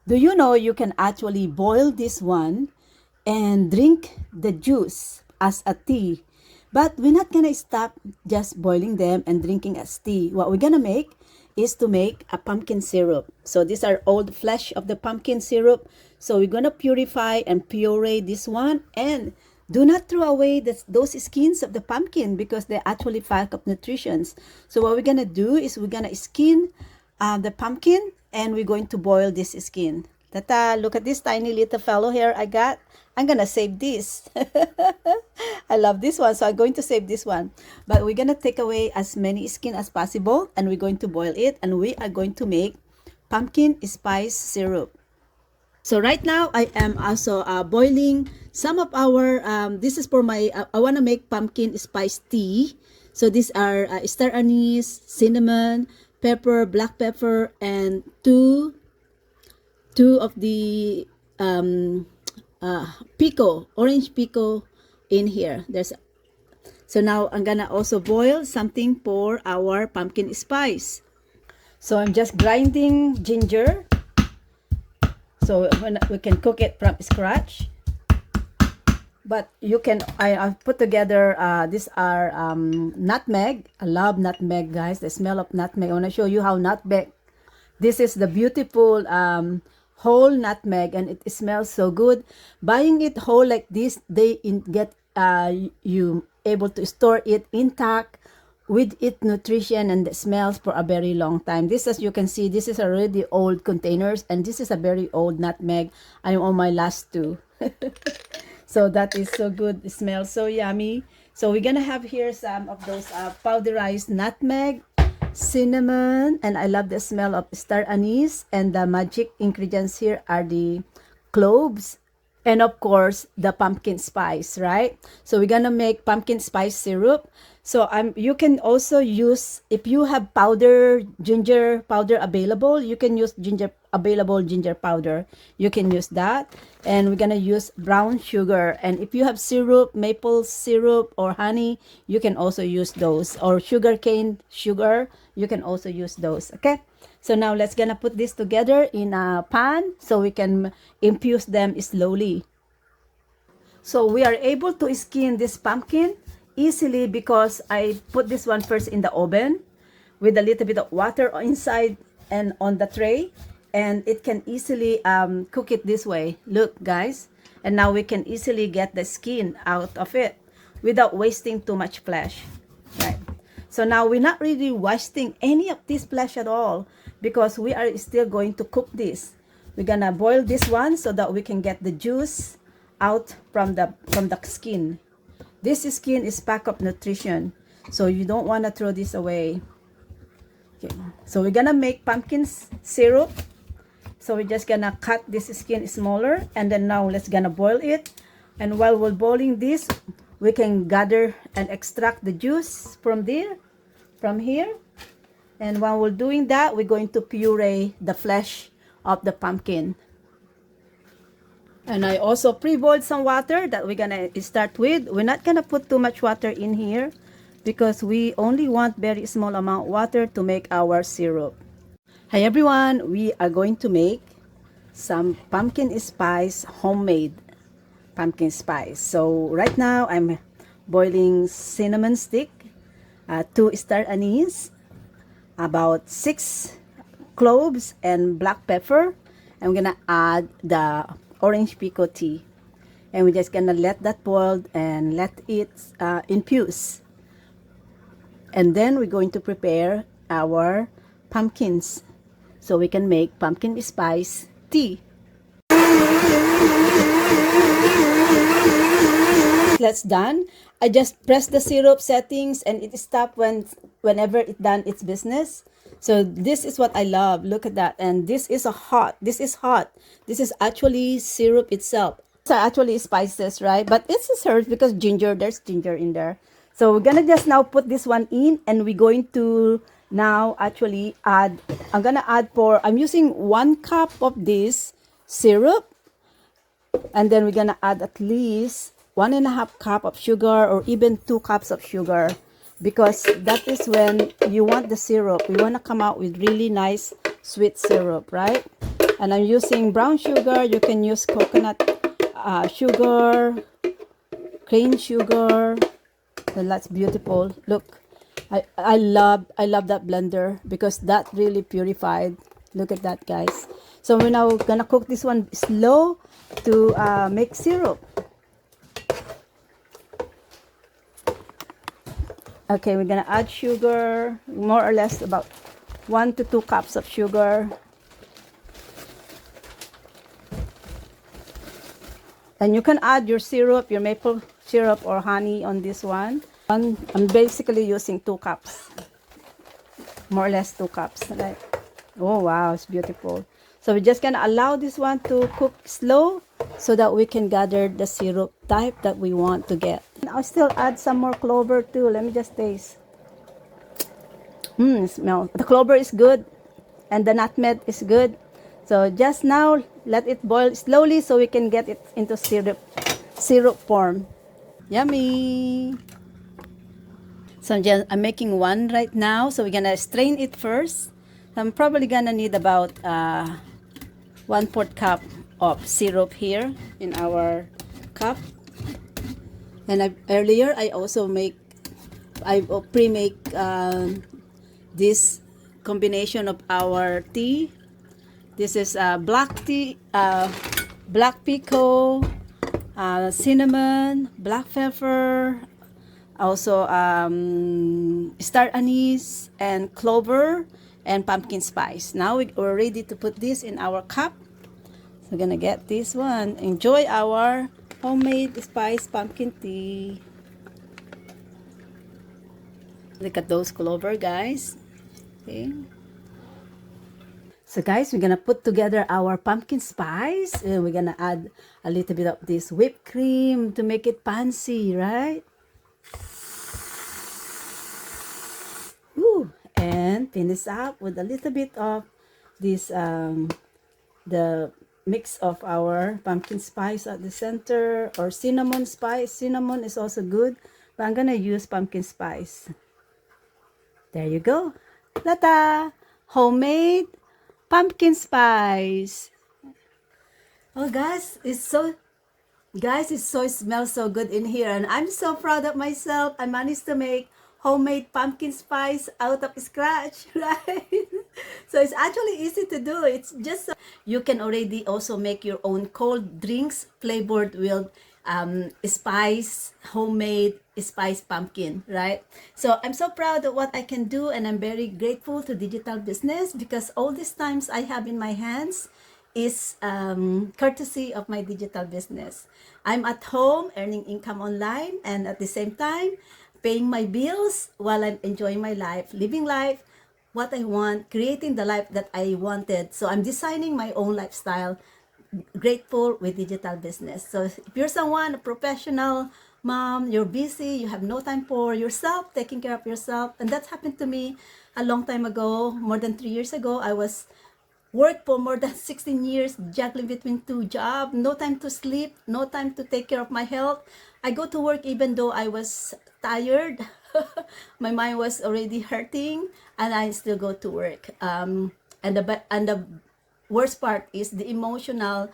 Do you know you can actually boil this one and drink the juice as a tea? But we're not gonna stop just boiling them and drinking as tea. What we're gonna make is to make a pumpkin syrup. So these are old flesh of the pumpkin syrup. So we're gonna purify and puree this one, and do not throw away those skins of the pumpkin because they're actually packed of nutritions. So what we're gonna do is we're gonna skin the pumpkin, and we're going to boil this skin. Tata, look at this tiny little fellow here I got. I'm gonna save this. I love this one, so I'm going to save this one. But we're gonna take away as many skin as possible, and we're going to boil it, and we are going to make pumpkin spice syrup. So right now I am also boiling some of our, this is for my, I want to make pumpkin spice tea. So these are star anise, cinnamon, pepper, black pepper, and two of the pico, orange pico in here. So now I'm gonna also boil something for our pumpkin spice. So I'm just grinding ginger, so when we can cook it from scratch. But you can, I've put together, these are nutmeg. I love nutmeg, guys. The smell of nutmeg. I want to show you how nutmeg, this is the beautiful whole nutmeg, and it smells so good. Buying it whole like this, they get you able to store it intact with its nutrition and the smells for a very long time. This, as you can see, this is already old containers, and this is a very old nutmeg. I'm on my last two. So that is so good. It smells so yummy. So we're gonna have here some of those powderized nutmeg, cinnamon, and I love the smell of star anise. And the magic ingredients here are the cloves, and of course the pumpkin spice, right? So we're gonna make pumpkin spice syrup. So you can also use, if you have ginger powder available, you can use ginger powder. You can use that. And we're gonna use brown sugar. And if you have syrup, maple syrup or honey, you can also use those. Or sugarcane sugar, you can also use those. Okay. So now let's gonna put this together in a pan so we can infuse them slowly. So we are able to skin this pumpkin easily because I put this one first in the oven with a little bit of water inside and on the tray, and it can easily cook it this way. Look, guys. And now we can easily get the skin out of it without wasting too much flesh, right? So now we're not really wasting any of this flesh at all because we are still going to cook this. We're gonna boil this one so that we can get the juice out from the skin. This skin is packed of nutrition, so you don't want to throw this away. Okay. So we're gonna make pumpkin syrup. So we're just gonna cut this skin smaller, and then now let's gonna boil it. And while we're boiling this, we can gather and extract the juice from here. And while we're doing that, we're going to puree the flesh of the pumpkin. And I also pre-boiled some water that we're gonna start with. We're not gonna put too much water in here because we only want very small amount of water to make our syrup. Hi everyone, we are going to make some pumpkin spice, homemade pumpkin spice. So right now I'm boiling cinnamon stick, 2 star anise, about 6 cloves and black pepper. I'm gonna add the orange pico tea, and we're just gonna let that boil and let it infuse. And then we're going to prepare our pumpkins so we can make pumpkin spice tea. That's done. I just press the syrup settings and it stops whenever it's done its business. So this is what I love. Look at that. And this is hot. This is actually syrup itself. These are actually spices, right? But it's served because there's ginger in there. So we're gonna just now put this one in, and we're going to now actually add, I'm using 1 cup of this syrup, and then we're gonna add at least 1.5 cup of sugar, or even 2 cups of sugar, because that is when you want the syrup. We want to come out with really nice sweet syrup, right? And I'm using brown sugar. You can use coconut sugar, cane sugar. And that's beautiful. Look, I love that blender because that really purified. Look at that, guys. So we're now gonna cook this one slow to make syrup. Okay, we're gonna add sugar, more or less about 1 to 2 cups of sugar. And you can add your syrup, your maple syrup or honey on this one. I'm basically using 2 cups, more or less 2 cups. Right? Oh wow, it's beautiful. So we're just gonna allow this one to cook slow so that we can gather the syrup type that we want to get. And I'll still add some more clover too. Let me just taste. Smell. The clover is good and the nutmeg is good. So just now let it boil slowly so we can get it into syrup form. Yummy. So I'm making one right now. So we're gonna strain it first. I'm probably gonna need about 1/4 cup of syrup here in our cup. And earlier I also I pre-make this combination of our tea. This is black tea, black pico, cinnamon, black pepper, also star anise and clover and pumpkin spice. Now we're ready to put this in our cup. So we're gonna get this one. Enjoy our homemade spice pumpkin tea. Look at those clover, guys. Okay. So guys, we're gonna put together our pumpkin spice and we're gonna add a little bit of this whipped cream to make it fancy, right? Woo. And finish up with a little bit of this the mix of our pumpkin spice at the center, or cinnamon spice. Cinnamon is also good, but I'm gonna use pumpkin spice. There you go. Ta-da! Homemade pumpkin spice. Oh guys, it smells so good in here, and I'm so proud of myself. I managed to make homemade pumpkin spice out of scratch, right? So it's actually easy to do. It's just you can already also make your own cold drinks flavored with homemade spice pumpkin, right? So I'm so proud of what I can do, and I'm very grateful to digital business because all these times I have in my hands is courtesy of my digital business. I'm at home earning income online and at the same time paying my bills while I'm enjoying my life, living life what I want, creating the life that I wanted. So I'm designing my own lifestyle, grateful with digital business. So if you're someone, a professional mom, you're busy, you have no time for yourself, taking care of yourself, and that happened to me a long time ago, more than 3 years ago. I was worked for more than 16 years, juggling between 2 jobs, no time to sleep, no time to take care of my health. I go to work even though I was tired. My mind was already hurting, and I still go to work. And the worst part is the emotional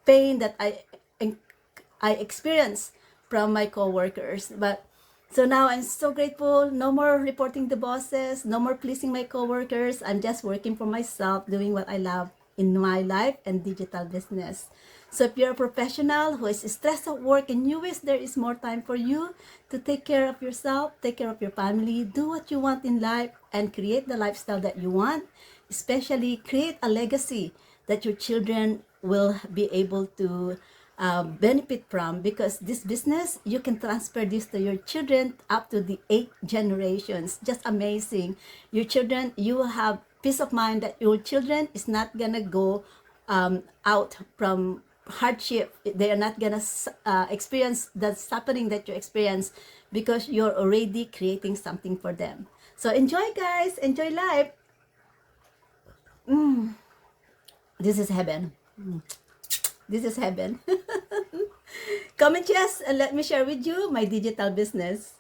pain that I experienced from my coworkers. But so now I'm so grateful. No more reporting to bosses, no more pleasing my coworkers. I'm just working for myself, doing what I love in my life and digital business. So if you're a professional who is stressed at work and you wish there is more time for you to take care of yourself, take care of your family, do what you want in life and create the lifestyle that you want, especially create a legacy that your children will be able to benefit from, because this business, you can transfer this to your children up to the 8 generations. Just amazing. Your children, you will have peace of mind that your children is not gonna go out from hardship. They are not gonna experience the suffering that you experience because you're already creating something for them. So enjoy, guys. Enjoy life. This is heaven. This is heaven. Comment yes and let me share with you my digital business.